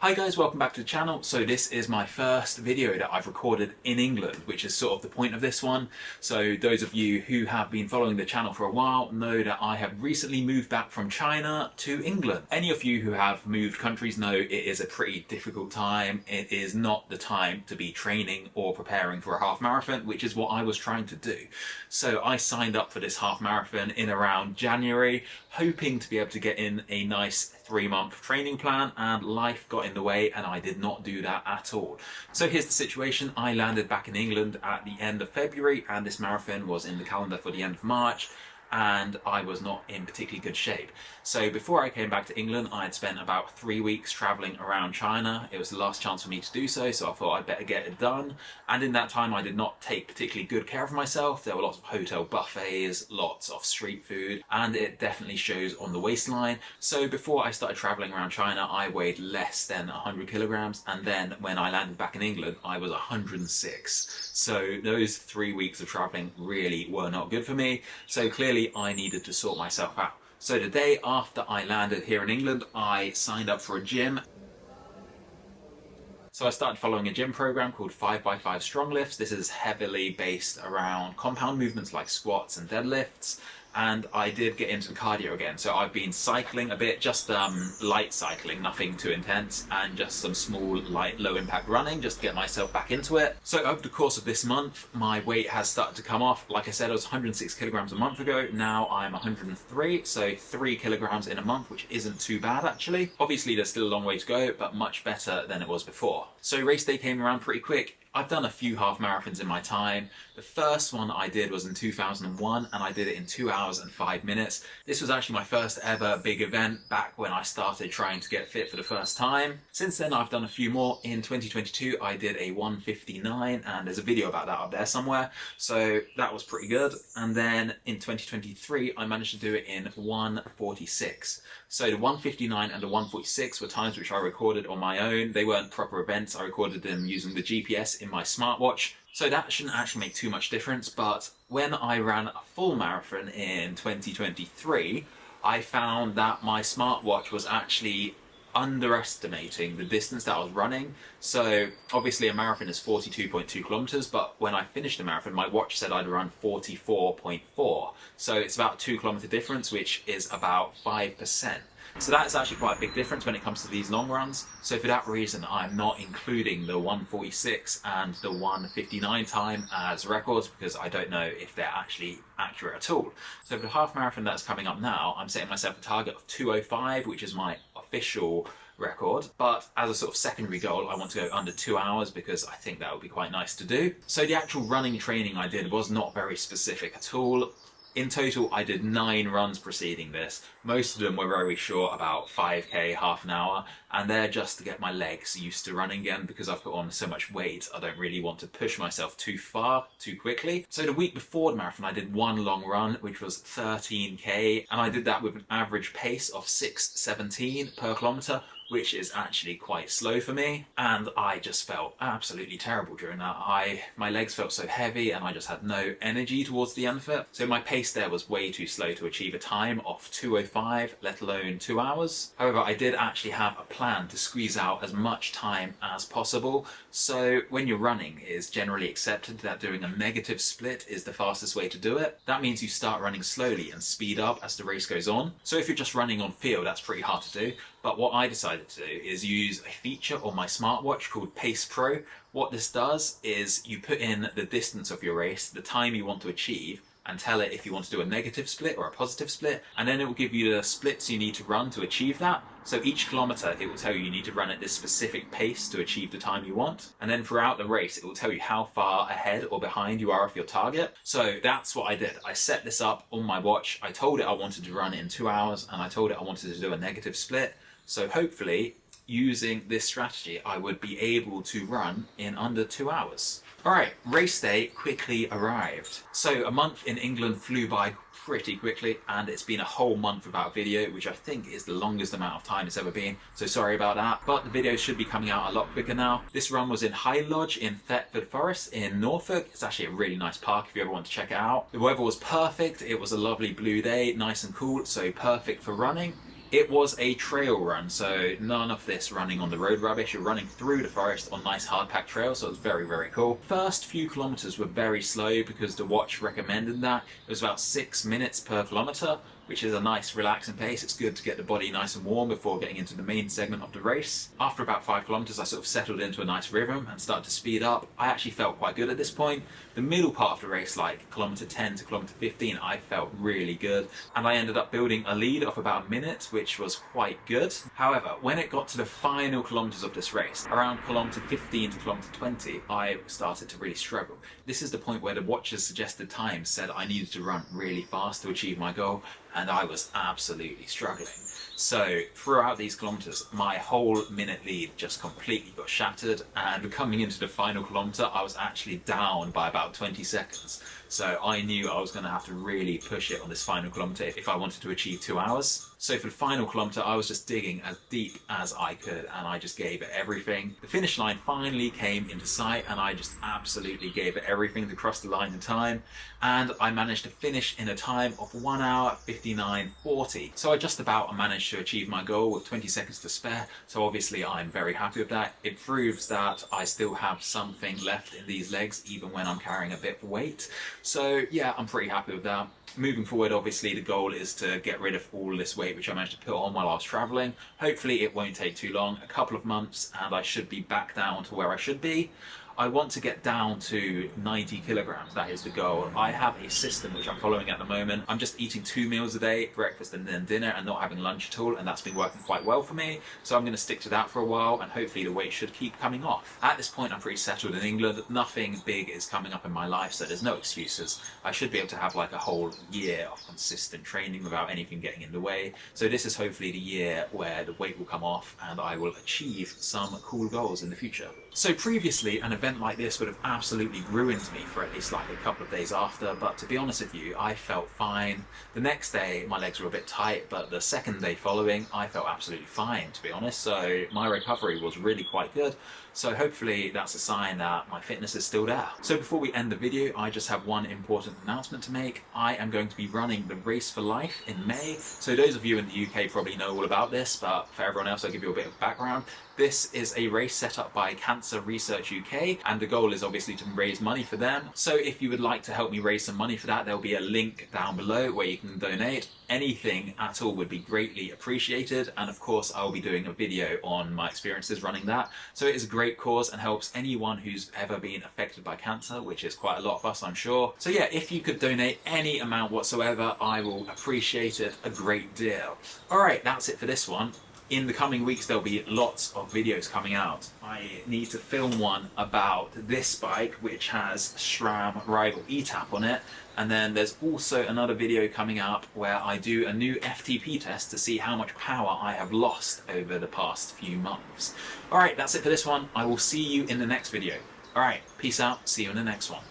Hi guys, welcome back to the channel. So this is my first video that I've recorded in England, which is sort of the point of this one. So those of you who have been following the channel for a while know that I have recently moved back from China to England. Any of you who have moved countries know it is a pretty difficult time. It is not the time to be training or preparing for a half marathon, which is what I was trying to do. So I signed up for this half marathon in around January, hoping to be able to get in a nice 3-month training plan, and life got in the way and I did not do that at all. So here's the situation. I landed back in England at the end of February and this marathon was in the calendar for the end of March, and I was not in particularly good shape. So before I came back to England, I had spent about 3 weeks traveling around China. It was the last chance for me to do so, so I thought I'd better get it done. And in that time, I did not take particularly good care of myself. There were lots of hotel buffets, lots of street food, and it definitely shows on the waistline. So before I started traveling around China, I weighed less than 100 kilograms. And then when I landed back in England, I was 106. So those 3 weeks of traveling really were not good for me. So clearly I needed to sort myself out. So the day after I landed here in England, I signed up for a gym. So I started following a gym program called 5x5 Strong Lifts. This is heavily based around compound movements like squats and deadlifts. And I did get into cardio again. So I've been cycling a bit, just light cycling, nothing too intense, and just some small, light, low impact running, just to get myself back into it. So over the course of this month, my weight has started to come off. Like I said, I was 106 kilograms a month ago. Now I'm 103, so 3 kilograms in a month, which isn't too bad actually. Obviously there's still a long way to go, but much better than it was before. So race day came around pretty quick. I've done a few half marathons in my time. The first one I did was in 2001 and I did it in 2 hours and 5 minutes. This was actually my first ever big event back when I started trying to get fit for the first time. Since then I've done a few more. In 2022 I did a 1:59 and there's a video about that up there somewhere. So that was pretty good. And then in 2023 I managed to do it in 1:46. So the 1:59 and the 1:46 were times which I recorded on my own. They weren't proper events. I recorded them using the GPS in my smartwatch. So that shouldn't actually make too much difference, but when I ran a full marathon in 2023, I found that my smartwatch was actually underestimating the distance that I was running. So obviously a marathon is 42.2 kilometers, but when I finished the marathon, my watch said I'd run 44.4. So it's about a 2 kilometer difference, which is about 5%. So that's actually quite a big difference when it comes to these long runs. So for that reason, I'm not including the 1:46 and the 1:59 time as records, because I don't know if they're actually accurate at all. So for the half marathon that's coming up now, I'm setting myself a target of 2:05, which is my official record. But as a sort of secondary goal, I want to go under 2 hours because I think that would be quite nice to do. So the actual running training I did was not very specific at all. In total, I did 9 runs preceding this. Most of them were very short, about 5k, half an hour, and they're just to get my legs used to running again because I've put on so much weight. I don't really want to push myself too far, too quickly. So the week before the marathon, I did 1 long run, which was 13k, and I did that with an average pace of 6:17 per kilometer, which is actually quite slow for me, and I just felt absolutely terrible during that. My legs felt so heavy and I just had no energy towards the end of it. So my pace there was way too slow to achieve a time of 2:05, let alone 2 hours. However, I did actually have a plan to squeeze out as much time as possible. So when you're running, it is generally accepted that doing a negative split is the fastest way to do it. That means you start running slowly and speed up as the race goes on. So if you're just running on feel, that's pretty hard to do. But what I decided to do is use a feature on my smartwatch called Pace Pro. What this does is you put in the distance of your race, the time you want to achieve, and tell it if you want to do a negative split or a positive split, and then it will give you the splits you need to run to achieve that. So each kilometer it will tell you need to run at this specific pace to achieve the time you want, and then throughout the race it will tell you how far ahead or behind you are of your target. So that's what I did. I set this up on my watch. I told it I wanted to run in 2 hours, and I told it I wanted to do a negative split. So hopefully, using this strategy, I would be able to run in under 2 hours. Alright, race day quickly arrived. So a month in England flew by pretty quickly, and it's been a whole month without video, which I think is the longest amount of time it's ever been, so sorry about that. But the videos should be coming out a lot quicker now. This run was in High Lodge in Thetford Forest in Norfolk. It's actually a really nice park if you ever want to check it out. The weather was perfect. It was a lovely blue day, nice and cool, so perfect for running. It was a trail run, so none of this running on the road rubbish. You're running through the forest on nice hard-packed trails, so it was very, very cool. First few kilometers were very slow because the watch recommended that. It was about 6 minutes per kilometer, which is a nice relaxing pace. It's good to get the body nice and warm before getting into the main segment of the race. After about 5 kilometers, I sort of settled into a nice rhythm and started to speed up. I actually felt quite good at this point. The middle part of the race, like kilometer 10 to kilometer 15, I felt really good. And I ended up building a lead of about a minute, which was quite good. However, when it got to the final kilometers of this race, around kilometer 15 to kilometer 20, I started to really struggle. This is the point where the watch's suggested time said I needed to run really fast to achieve my goal, and I was absolutely struggling. So throughout these kilometers, my whole minute lead just completely got shattered, and coming into the final kilometer, I was actually down by about 20 seconds. So I knew I was going to have to really push it on this final kilometer if I wanted to achieve 2 hours. So for the final kilometer, I was just digging as deep as I could, and I just gave it everything. The finish line finally came into sight, and I just absolutely gave it everything to cross the line in time. And I managed to finish in a time of 1 hour 59:40. So I just about managed to achieve my goal with 20 seconds to spare. So obviously I'm very happy with that. It proves that I still have something left in these legs, even when I'm carrying a bit of weight. So yeah, I'm pretty happy with that. Moving forward, obviously the goal is to get rid of all this weight which I managed to put on while I was traveling. Hopefully it won't take too long, a couple of months, and I should be back down to where I should be. I want to get down to 90 kilograms, that is the goal. I have a system which I'm following at the moment. I'm just eating 2 meals a day, breakfast and then dinner, and not having lunch at all, and that's been working quite well for me. So I'm going to stick to that for a while, and hopefully the weight should keep coming off. At this point I'm pretty settled in England. Nothing big is coming up in my life, so there's no excuses. I should be able to have like a whole year of consistent training without anything getting in the way. So this is hopefully the year where the weight will come off and I will achieve some cool goals in the future. So previously, an event like this would have absolutely ruined me for at least like a couple of days after, but to be honest with you, I felt fine. The next day, my legs were a bit tight, but the second day following, I felt absolutely fine, to be honest. So my recovery was really quite good. So hopefully that's a sign that my fitness is still there. So before we end the video, I just have one important announcement to make. I am going to be running the Race for Life in May. So those of you in the UK probably know all about this, but for everyone else, I'll give you a bit of background. This is a race set up by Cancer Research UK, and the goal is obviously to raise money for them. So if you would like to help me raise some money for that, there'll be a link down below where you can donate. Anything at all would be greatly appreciated, and of course I'll be doing a video on my experiences running that. So it is a great cause and helps anyone who's ever been affected by cancer, which is quite a lot of us, I'm sure. So yeah, if you could donate any amount whatsoever, I will appreciate it a great deal. Alright, that's it for this one. In the coming weeks there'll be lots of videos coming out. I need to film one about this bike which has SRAM Rival E-Tap on it, and then there's also another video coming up where I do a new FTP test to see how much power I have lost over the past few months. Alright, that's it for this one. I will see you in the next video. Alright, peace out, see you in the next one.